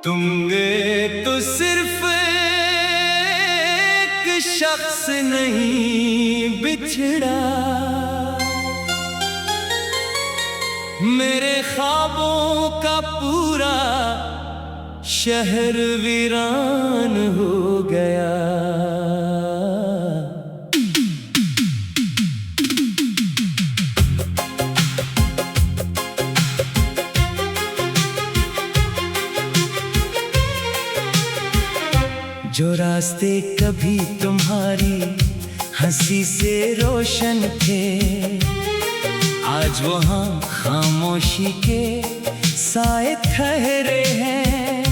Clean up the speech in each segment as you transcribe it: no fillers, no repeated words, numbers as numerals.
तुमने तो सिर्फ एक शख्स नहीं बिछड़ा, मेरे ख्वाबों का पूरा शहर वीरान हो गया। जो रास्ते कभी तुम्हारी हंसी से रोशन थे, आज वहाँ खामोशी के साए ठहरे हैं।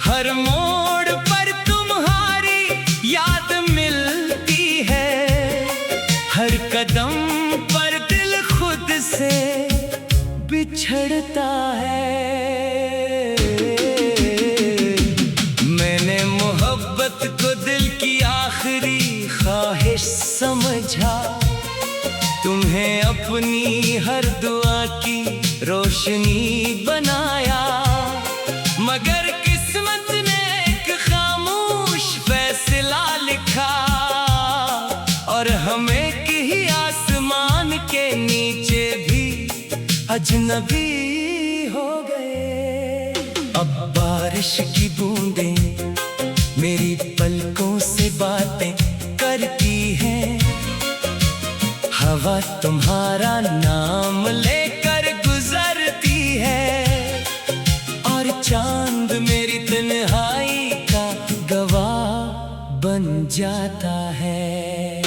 हर मोड़ पर तुम्हारी याद मिलती है, हर कदम पर दिल खुद से बिछड़ता है। मैंने मोहब्बत को दिल की आखिरी ख्वाहिश समझा, तुम्हें अपनी हर दुआ की रोशनी बनाया। मगर किस्मत ने एक खामोश फैसला लिखा, और हमें ही आसमान के नीचे भी अजनबी हो गए। अब बारिश की बूंदें मेरी पलकों से बातें करती हैं, हवा तुम्हारा नाम लेकर गुजरती है, और चांद मेरी तन्हाई का गवाह बन जाता है।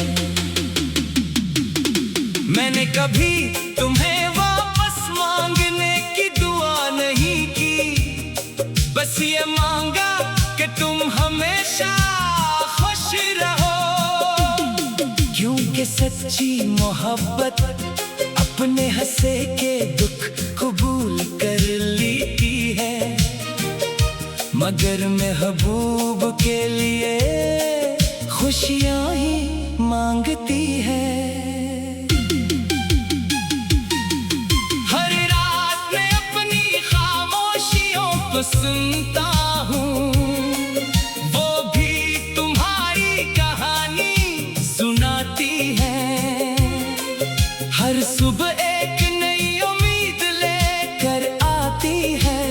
मैंने कभी तुम्हें वापस मांगने की दुआ नहीं की, बस ये मांगा कि तुम हमेशा खुश रहो। क्योंकि सच्ची मोहब्बत अपने हंसे के दुख कबूल कर लेती है, मगर महबूब के लिए खुशियां ही मांगती है। हर रात मैं अपनी खामोशियों को सुनता हूँ, वो भी तुम्हारी कहानी सुनाती है। हर सुबह एक नई उम्मीद लेकर आती है,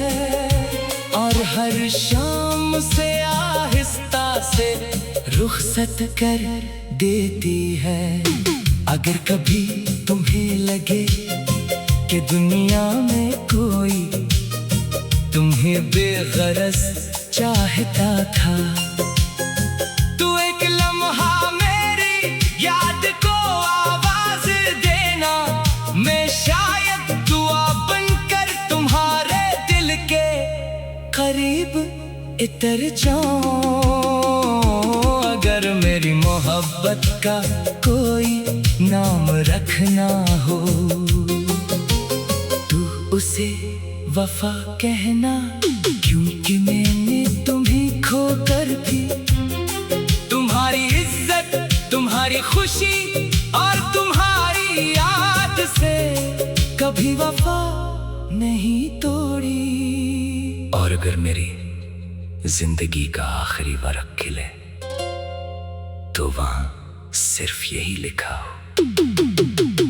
और हर शाम से आहिस्ता से रुखसत कर देती है। अगर कभी तुम्हें लगे कि दुनिया में कोई तुम्हें बेगरज चाहता था, तू एक लम्हा मेरी याद को आवाज देना। मैं शायद दुआ बनकर तुम्हारे दिल के करीब इतर जाऊं। अगर मेरी मोहब्बत का कोई नाम रखना हो, तू उसे वफा कहना, क्योंकि मैंने तुम्हें खोकर भी तुम्हारी इज्जत, तुम्हारी खुशी और तुम्हारी याद से कभी वफा नहीं तोड़ी। और अगर मेरी जिंदगी का आखिरी वर्क खिले, तो वहां सिर्फ यही लिखा हो,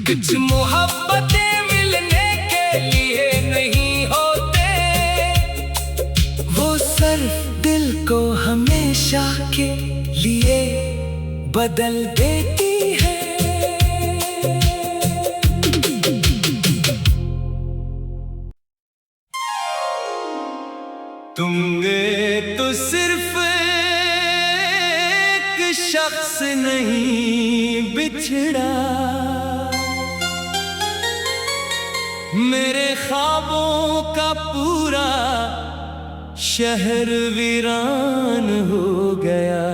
कुछ मोहब्बतें मिलने के लिए नहीं होते, वो सिर्फ दिल को हमेशा के लिए बदल देती है। तुमने तो सिर्फ एक शख्स नहीं बिछड़ा, मेरे ख्वाबों का पूरा शहर वीरान हो गया।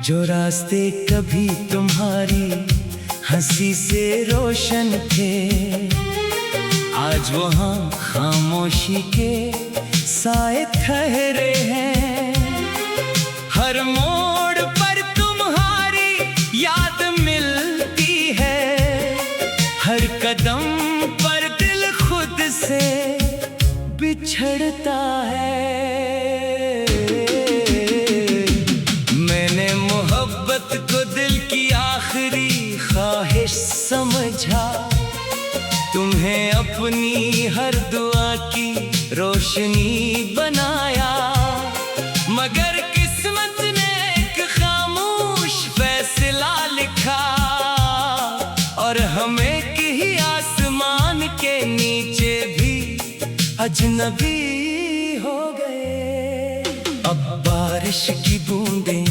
जो रास्ते कभी तुम्हारी हंसी से रोशन थे, आज वहाँ खामोशी के साए ठहरे हैं। बिछड़ता है। मैंने मोहब्बत को दिल की आखिरी ख्वाहिश समझा, तुम्हें अपनी हर दुआ की रोशनी बनाया। मगर किस्मत ने एक खामोश फैसला लिखा, और हम एक ही आसमान के नीचे भी अजनबी हो गए। अब बारिश की बूंदें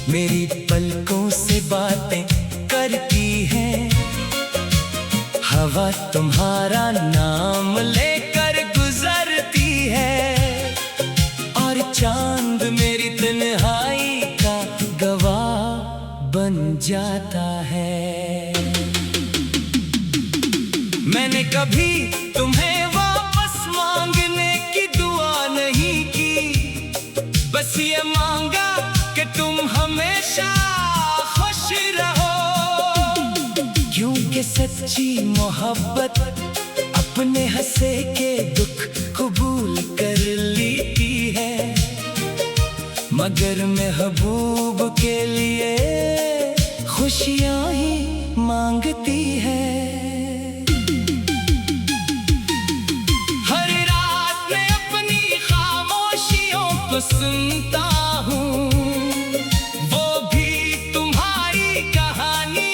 मेरी पलकों से बातें करती हैं, हवा तुम्हारा नाम लेकर गुजरती है, और चांद मेरी तन्हाई का गवाह बन जाता है। मैंने कभी तुम्हें वापस मांगने की दुआ नहीं की, बस ये मांगा कि तुम हमेशा खुश रहो। क्योंकि सच्ची मोहब्बत अपने हंसे के दुख कबूल कर लेती है, मगर महबूब के लिए खुशियां ही मांगती है। हर रात मैं अपनी खामोशियों को सुनता हूँ, वो भी तुम्हारी कहानी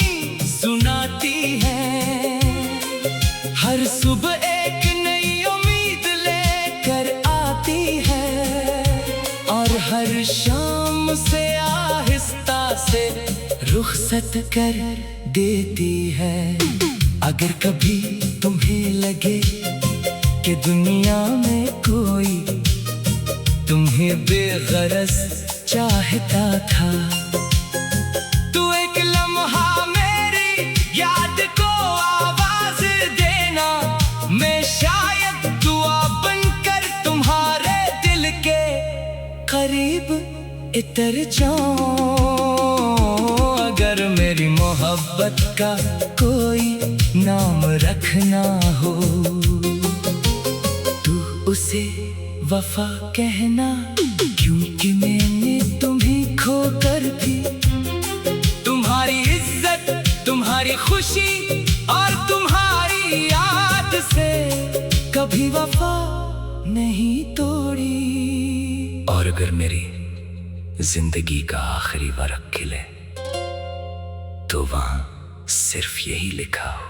सुनाती है। हर सुबह एक नई उम्मीद लेकर आती है, और हर शाम से आहिस्ता से रुखसत कर देती है। अगर कभी तुम्हें लगे कि दुनिया में कोई तुम्हें बेगरज चाहता था, तू एक लम्हा मेरी याद को आवाज देना, मैं शायद दुआ बनकर तुम्हारे दिल के करीब इतर जाऊं। अगर मेरी मोहब्बत का कोई नाम रखना हो, तू उसे वफा कहना, क्योंकि मैंने तुम्हें खोकर भी तुम्हारी इज्जत, तुम्हारी खुशी और तुम्हारी याद से कभी वफा नहीं तोड़ी। और अगर मेरी जिंदगी का आखिरी वर्क खिले, तो वहां सिर्फ यही लिखा हो,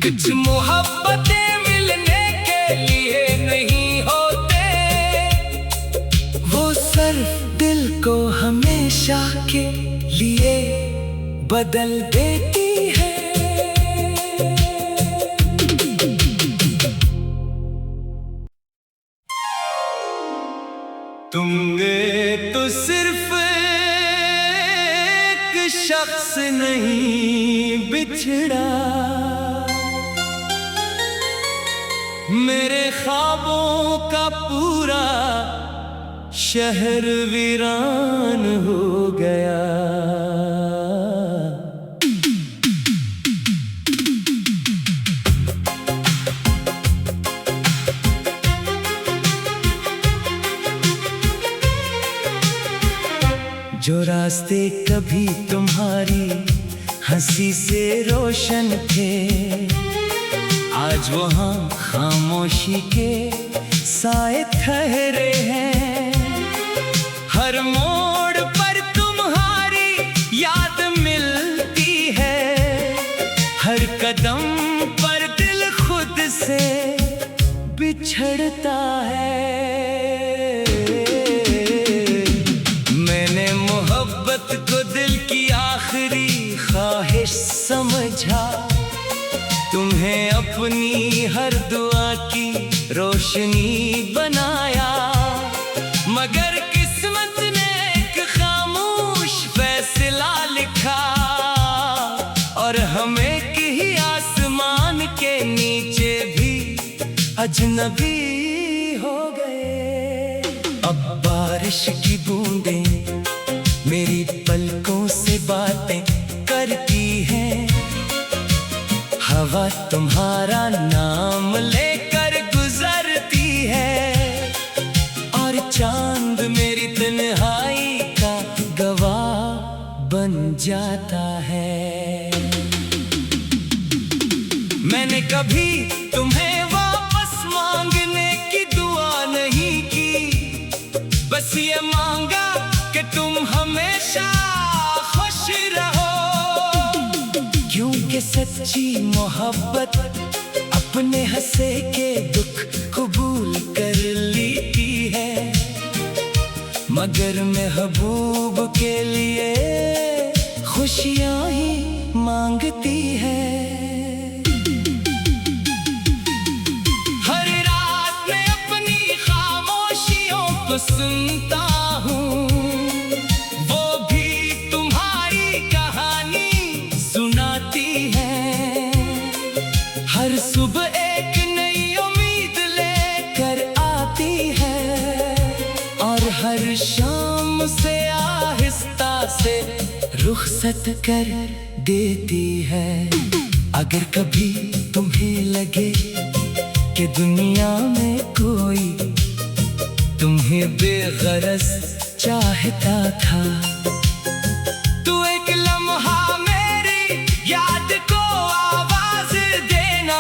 कुछ मोहब्बतें मिलने के लिए नहीं होते, वो सिर्फ दिल को हमेशा के लिए बदल देती है। तुमने तो सिर्फ एक शख्स नहीं बिछड़ा, मेरे ख्वाबों का पूरा शहर वीरान हो गया। जो रास्ते कभी तुम्हारी हंसी से रोशन थे, आज वहाँ खामोशी के साए ठहरे हैं। हर मोड़ पर तुम्हारी याद मिलती है, हर कदम पर दिल खुद से बिछड़ता है। मैंने मोहब्बत को दिल की आखिरी ख्वाहिश समझा, तुम्हें अपनी हर दुआ की रोशनी बनाया। मगर किस्मत ने एक खामोश फैसला लिखा, और हम एक ही आसमान के नीचे भी अजनबी हो गए। अब बारिश की बूंदें मेरी पलकों से बातें करती हैं, हवा तुम्हारा नाम लेकर गुजर जाता है। मैंने कभी तुम्हें वापस मांगने की दुआ नहीं की, बस ये मांगा कि तुम हमेशा खुश रहो। क्योंकि सच्ची मोहब्बत अपने हंसे के दुख कबूल कर लेती है, मगर महबूब के लिए खुशियां ही मांगती है। हर रात मैं अपनी खामोशियों को सुनता हूँ, वो भी तुम्हारी कहानी सुनाती है। हर सुबह एक नई उम्मीद लेकर आती है, और हर शाम से आहिस्ता से रुखसत कर देती है। अगर कभी तुम्हें लगे कि दुनिया में कोई तुम्हें बेगरज चाहता था, तो एक लम्हा मेरी याद को आवाज देना,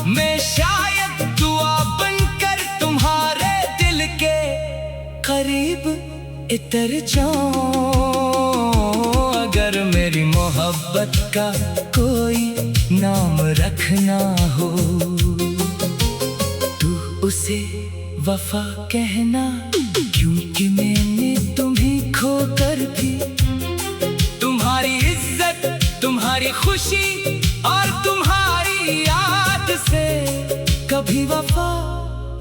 मैं शायद दुआ बनकर तुम्हारे दिल के करीब इतर जाऊं। अगर मेरी मोहब्बत का कोई नाम रखना हो, तू उसे वफा कहना, क्योंकि मैंने तुम्हें खोकर भी तुम्हारी इज्जत, तुम्हारी खुशी और तुम्हारी याद से कभी वफा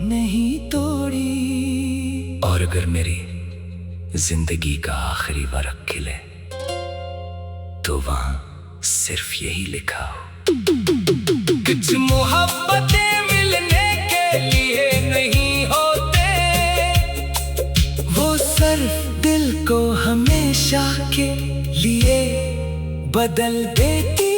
नहीं तोड़ी। और अगर मेरी जिंदगी का आखिरी वर्क खिले, तो वहां सिर्फ यही लिखा हो, कुछ मोहब्बतें मिलने के लिए नहीं होते, वो सिर्फ दिल को हमेशा के लिए बदल देती